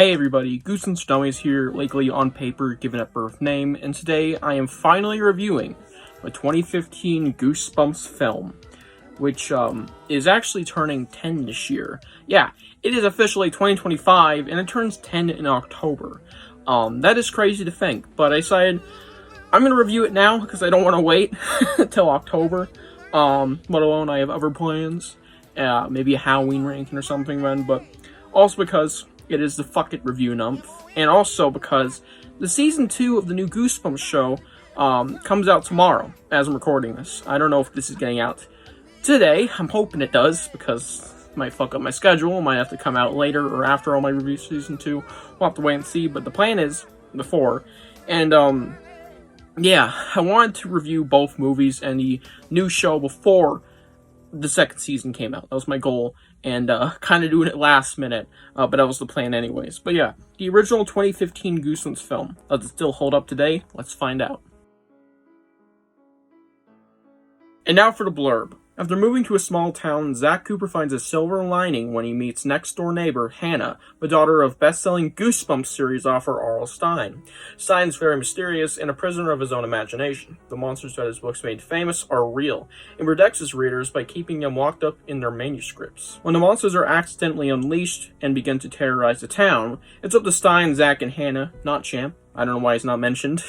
Hey everybody, Goosebumps is here, legally on paper, given at birth name, and today I am finally reviewing the 2015 Goosebumps film, which is actually turning 10 this year. Yeah, it is officially 2025, and it turns 10 in October. That is crazy to think, but I decided I'm going to review it now, because I don't want to wait until October, let alone I have other plans, maybe a Halloween ranking or something then, but also because it is the Fuck It review month, and also because the season 2 of the new Goosebumps show comes out tomorrow, as I'm recording this. I don't know if this is getting out today. I'm hoping it does, because it might fuck up my schedule. It might have to come out later or after all my reviews season 2. We'll have to wait and see, but the plan is before. And, yeah, I wanted to review both movies and the new show before the second season came out. That was my goal, and kind of doing it last minute, but that was the plan anyways. But yeah, the original 2015 Goosebumps film, does it still hold up today? Let's find out. And now for the blurb. After moving to a small town, Zach Cooper finds a silver lining when he meets next-door neighbor, Hannah, the daughter of best-selling Goosebumps series author R.L. Stine. Stine is very mysterious and a prisoner of his own imagination. The monsters that his books made famous are real, and protects his readers by keeping them locked up in their manuscripts. When the monsters are accidentally unleashed and begin to terrorize the town, it's up to Stine, Zach, and Hannah, not Champ, I don't know why he's not mentioned,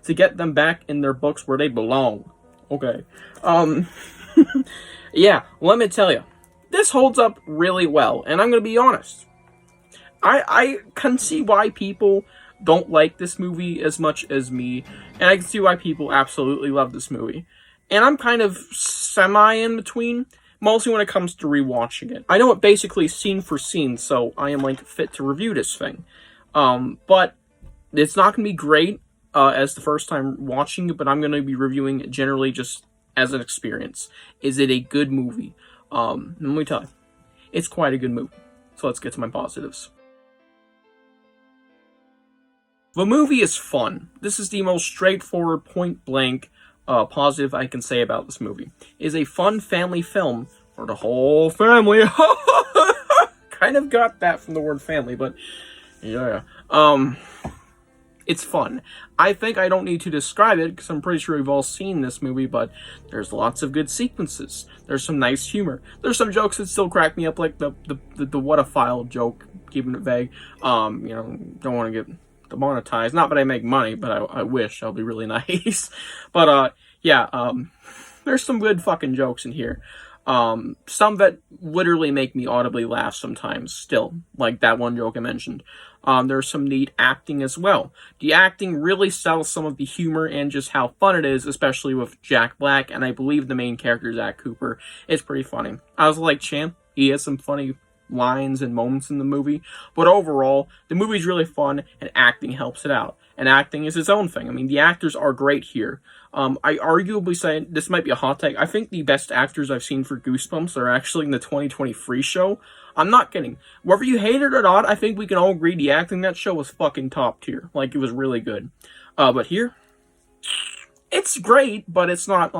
to get them back in their books where they belong. Okay. Yeah, let me tell you, this holds up really well, and I'm going to be honest. I can see why people don't like this movie as much as me, and I can see why people absolutely love this movie. And I'm kind of semi-in between, mostly when it comes to rewatching it. I know it basically scene for scene, so I am, fit to review this thing. But it's not going to be great as the first time watching it, but I'm going to be reviewing it generally just as an experience. Is it a good movie? Let me tell you, it's quite a good movie. So let's get to my positives. The movie is fun. This is the most straightforward, point-blank positive I can say about this movie. It is a fun family film for the whole family. Kind of got that from the word family, but yeah. It's fun. I think I don't need to describe it, because I'm pretty sure we've all seen this movie, but there's lots of good sequences. There's some nice humor. There's some jokes that still crack me up, like the what a file joke, keeping it vague. Don't want to get demonetized. Not that I make money, but I wish. That'll be really nice. But, there's some good fucking jokes in here. Some that literally make me audibly laugh sometimes still, like that one joke I mentioned. There's some neat acting as well. The acting really sells some of the humor and just how fun it is, especially with Jack Black, and I believe the main character, Zach Cooper, is pretty funny. I was like, Champ, he has some funny lines and moments in the movie, but overall, the movie's really fun, and acting helps it out. And acting is its own thing. I mean, the actors are great here. I arguably say, this might be a hot take, I think the best actors I've seen for Goosebumps are actually in the 2023 show. I'm not kidding. Whether you hate it or not, I think we can all agree the acting in that show was fucking top tier. Like, it was really good. But here, it's great, but it's not,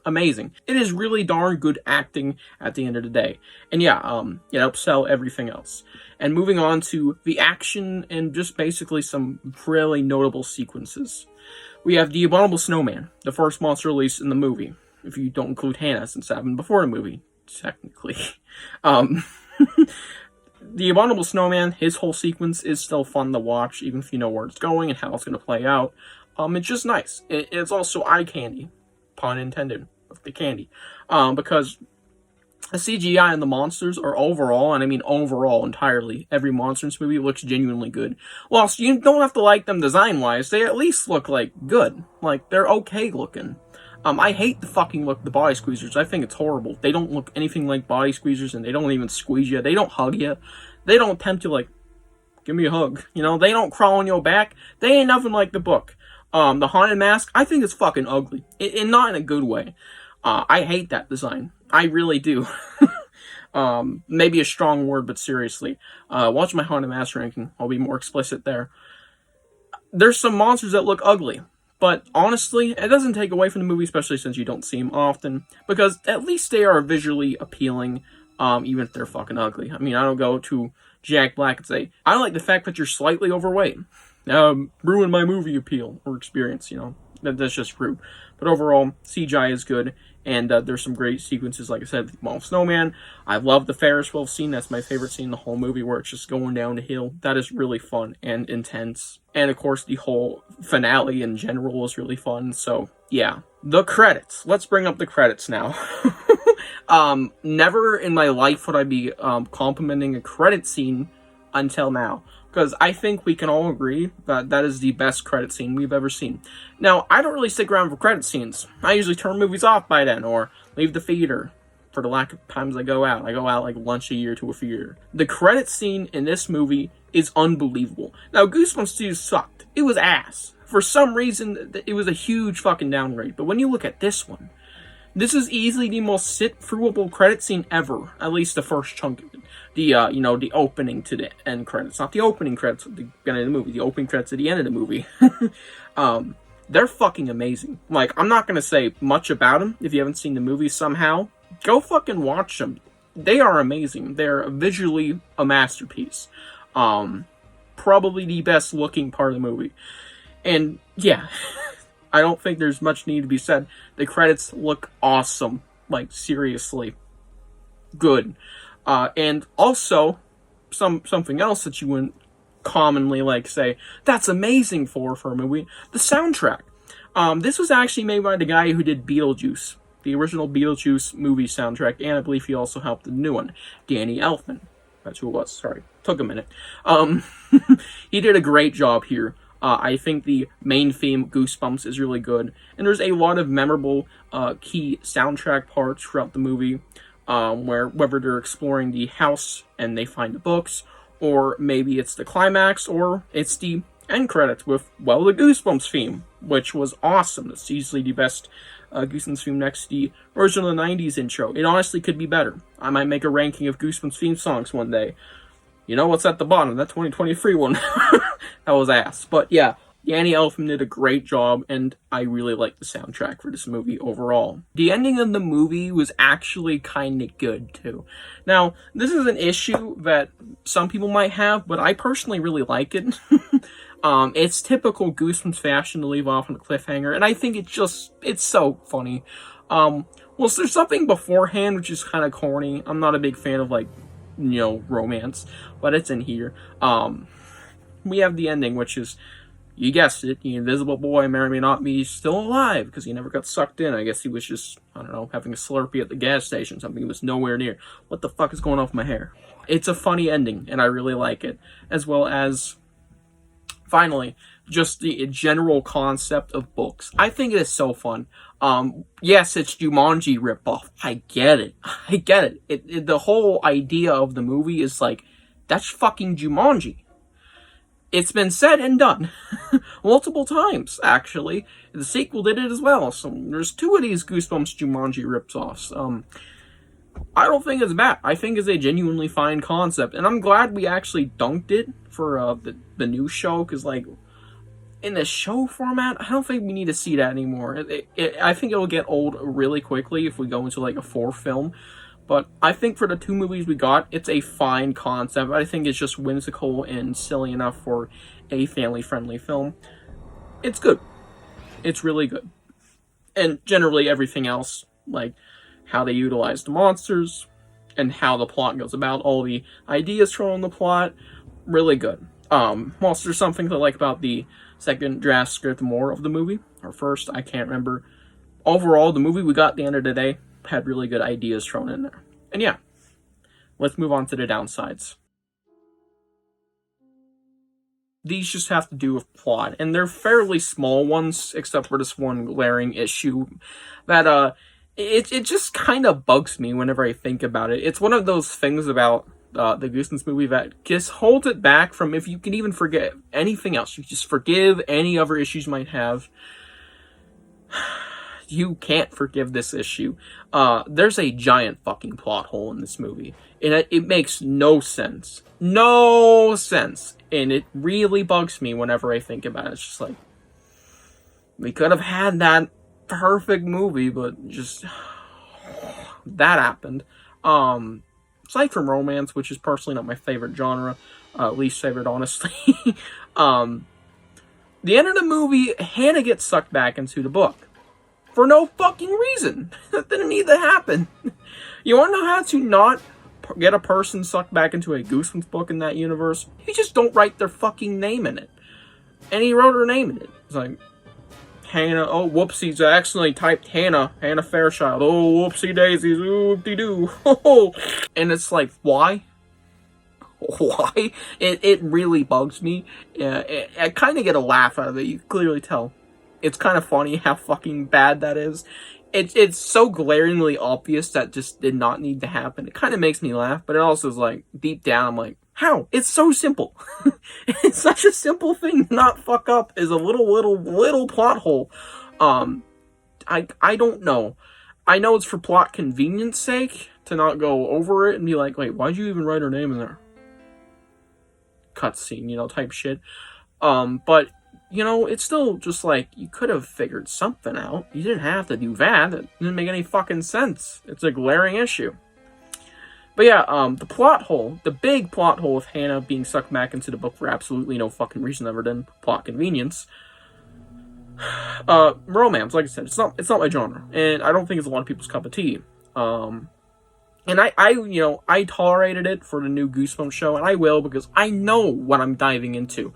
amazing. It is really darn good acting at the end of the day. And yeah, it helps sell everything else. And moving on to the action and just basically some really notable sequences. We have the Abominable Snowman, the first monster released in the movie. If you don't include Hannah, since it happened before the movie, technically. The Abominable Snowman, his whole sequence is still fun to watch, even if you know where it's going and how it's going to play out. It's just nice. It's also eye candy, pun intended, with the candy. Because the CGI and the monsters are overall, and I mean overall entirely, every monster in this movie looks genuinely good. Whilst you don't have to like them design-wise, they at least look, good. They're okay looking. I hate the fucking look of the body squeezers. I think it's horrible. They don't look anything like body squeezers, and they don't even squeeze you. They don't hug you. They don't attempt to, give me a hug. They don't crawl on your back. They ain't nothing like the book. The Haunted Mask, I think it's fucking ugly. And not in a good way. I hate that design. I really do. Maybe a strong word, but seriously. Watch my Haunted Mask ranking. I'll be more explicit there. There's some monsters that look ugly. But honestly, it doesn't take away from the movie, especially since you don't see them often, because at least they are visually appealing, even if they're fucking ugly. I mean, I don't go to Jack Black and say, I like the fact that you're slightly overweight. Ruin my movie appeal or experience, That's just rude. But overall, CGI is good, and there's some great sequences, like I said, the Mall Snowman. I love the Ferris wheel scene. That's my favorite scene in the whole movie, where it's just going down the hill. That is really fun and intense. And of course, the whole finale in general is really fun. So, yeah. The credits. Let's bring up the credits now. Never in my life would I be complimenting a credit scene until now, because I think we can all agree that that is the best credit scene we've ever seen. Now, I don't really stick around for credit scenes. I usually turn movies off by then, or leave the theater for the lack of times I go out. I go out like once a year to a theater. The credit scene in this movie is unbelievable. Now, Goosebumps 2 sucked. It was ass. For some reason, it was a huge fucking downgrade. But when you look at this one, this is easily the most sit-throughable credit scene ever. At least the first chunk of it. The opening to the end credits. Not the opening credits at the beginning of the movie. The opening credits at the end of the movie. They're fucking amazing. Like, I'm not gonna say much about them if you haven't seen the movie somehow. Go fucking watch them. They are amazing. They're visually a masterpiece. Probably the best looking part of the movie. And, yeah. I don't think there's much need to be said. The credits look awesome. Like, seriously. Good. And also, something else that you wouldn't commonly, say, that's amazing for a movie. The soundtrack. This was actually made by the guy who did Beetlejuice. The original Beetlejuice movie soundtrack. And I believe he also helped the new one. Danny Elfman. That's who it was. Sorry. Took a minute. He did a great job here. I think the main theme, Goosebumps, is really good. And there's a lot of memorable key soundtrack parts throughout the movie, where whether they're exploring the house and they find the books, or maybe it's the climax, or it's the end credits with, the Goosebumps theme, which was awesome. It's easily the best Goosebumps theme next to the original 90s intro. It honestly could be better. I might make a ranking of Goosebumps theme songs one day. You know what's at the bottom? That 2023 one. That was ass. But yeah, Danny Elfman did a great job, and I really like the soundtrack for this movie overall. The ending of the movie was actually kind of good, too. Now, this is an issue that some people might have, but I personally really like it. It's typical Goosebumps fashion to leave off on a cliffhanger, and I think it's so funny. So there's something beforehand, which is kind of corny. I'm not a big fan of, romance, but it's in here. We have the ending, which is, you guessed it, the invisible boy may or may not be still alive, because he never got sucked in. I guess he was just, having a Slurpee at the gas station, something he was nowhere near. What the fuck is going on with my hair? It's a funny ending, and I really like it. As well as, finally, just the general concept of books. I think it is so fun. Yes, it's Jumanji ripoff. I get it. The whole idea of the movie is that's fucking Jumanji. It's been said and done multiple times, actually. The sequel did it as well. So there's 2 of these Goosebumps Jumanji rips-offs. I don't think it's bad. I think it's a genuinely fine concept, and I'm glad we actually dunked it for the new show, because in the show format, I don't think we need to see that anymore. I think it'll get old really quickly if we go into a 4th film. But I think for the 2 movies we got, it's a fine concept. I think it's just whimsical and silly enough for a family-friendly film. It's good. It's really good. And generally everything else, how they utilize the monsters, and how the plot goes about, all the ideas thrown in the plot, really good. Also, there's something to like about the second draft script more of the movie, or first, I can't remember. Overall, the movie we got at the end of the day had really good ideas thrown in there. And yeah, let's move on to the downsides. These just have to do with plot, and they're fairly small ones, except for this one glaring issue that, it just kind of bugs me whenever I think about it. It's one of those things about the Goosebumps movie that just holds it back from, if you can even forget anything else, you just forgive any other issues you might have, you can't forgive this issue. There's a giant fucking plot hole in this movie, and it makes no sense. No sense. And it really bugs me whenever I think about it. It's just we could have had that perfect movie, but just that happened. aside from romance, which is personally not my favorite genre, least favorite, honestly, the end of the movie, Hannah gets sucked back into the book. For no fucking reason. That didn't need to happen. You want to know how to not get a person sucked back into a Goosebumps book in that universe? You just don't write their fucking name in it. And he wrote her name in it. It's like, Hannah, oh, whoopsies, I accidentally typed Hannah Fairchild, oh, whoopsie daisies, whoop-de-doo, oh. And it's like, why? Why? It really bugs me. I kind of get a laugh out of it, you can clearly tell. It's kind of funny how fucking bad that is. It's so glaringly obvious that just did not need to happen. It kind of makes me laugh, but it also is like, deep down, I'm like, how? It's so simple. It's such a simple thing to not fuck up is a little plot hole. I don't know. I know it's for plot convenience sake to not go over it and be like, wait, why'd you even write her name in there? Cutscene, type shit. But, it's still just like, you could have figured something out. You didn't have to do that. It didn't make any fucking sense. It's a glaring issue. But yeah, the big plot hole of Hannah being sucked back into the book for absolutely no fucking reason other than plot convenience. Romance, like I said, it's not my genre, and I don't think it's a lot of people's cup of tea. And I tolerated it for the new Goosebumps show, and I will because I know what I'm diving into.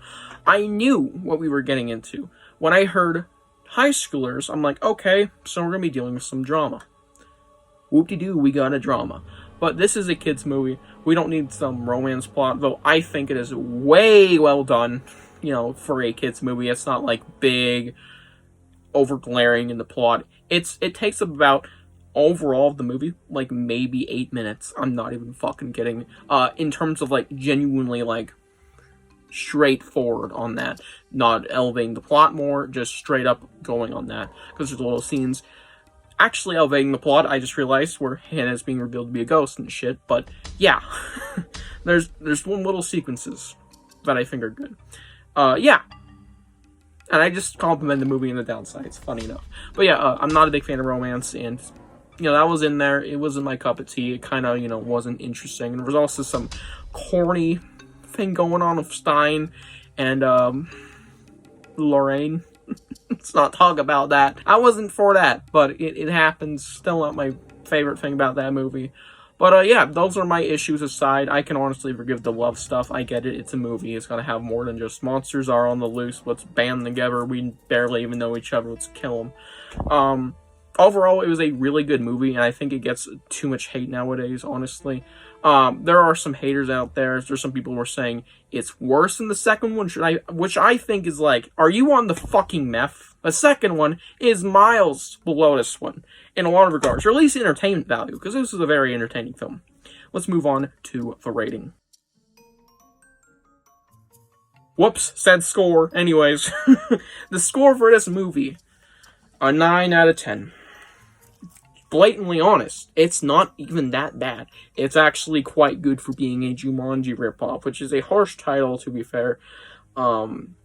I knew what we were getting into. When I heard high schoolers, I'm like, okay, so we're gonna be dealing with some drama. Whoop-de-doo, we got a drama. But this is a kid's movie. We don't need some romance plot, though I think it is way well done, for a kid's movie. It's not like big, over glaring in the plot. It takes about, overall of the movie, like maybe 8 minutes. I'm not even fucking kidding. In terms of like genuinely like straightforward on that. Not elevating the plot more, just straight up going on that. Because there's little scenes actually elevating the plot, I just realized, where Hannah's being revealed to be a ghost and shit, but yeah. there's one little sequences that I think are good. Yeah. And I just compliment the movie and the downsides, funny enough. But yeah, I'm not a big fan of romance, and, that was in there. It wasn't my cup of tea. It kind of, wasn't interesting. And there was also some corny thing going on with Stine and, Lorraine. Let's not talk about that. I wasn't for that, but it happens. Still not my favorite thing about that movie. But yeah, those are my issues aside. I can honestly forgive the love stuff. I get it. It's a movie. It's gonna have more than just monsters are on the loose. Let's band together. We barely even know each other. Let's kill them. Overall, it was a really good movie, and I think it gets too much hate nowadays, honestly. There are some haters out there. There's some people who are saying it's worse than the second one, which I think is like, are you on the fucking meth? The second one is miles below this one in a lot of regards, or at least entertainment value, because this is a very entertaining film. Let's move on to the rating. Whoops, said score. Anyways, the score for this movie, a 9 out of 10. Blatantly honest, it's not even that bad. It's actually quite good for being a Jumanji ripoff, which is a harsh title, to be fair. And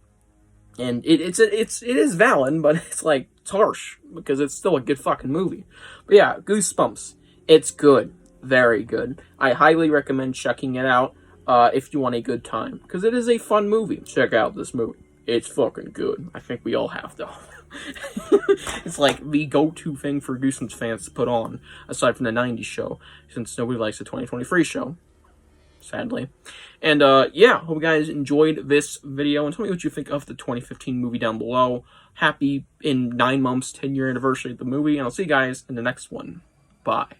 it is valid, but it's harsh because it's still a good fucking movie. But yeah, Goosebumps. It's good, very good. I highly recommend checking it out if you want a good time, because it is a fun movie. Check out this movie. It's fucking good. I think we all have to. It's like the go-to thing for Goosebumps fans to put on, aside from the 90s show, since nobody likes the 2023 show, sadly. And yeah, hope you guys enjoyed this video, and tell me what you think of the 2015 movie down below. Happy in 9 months, 10-year anniversary of the movie, and I'll see you guys in the next one. Bye.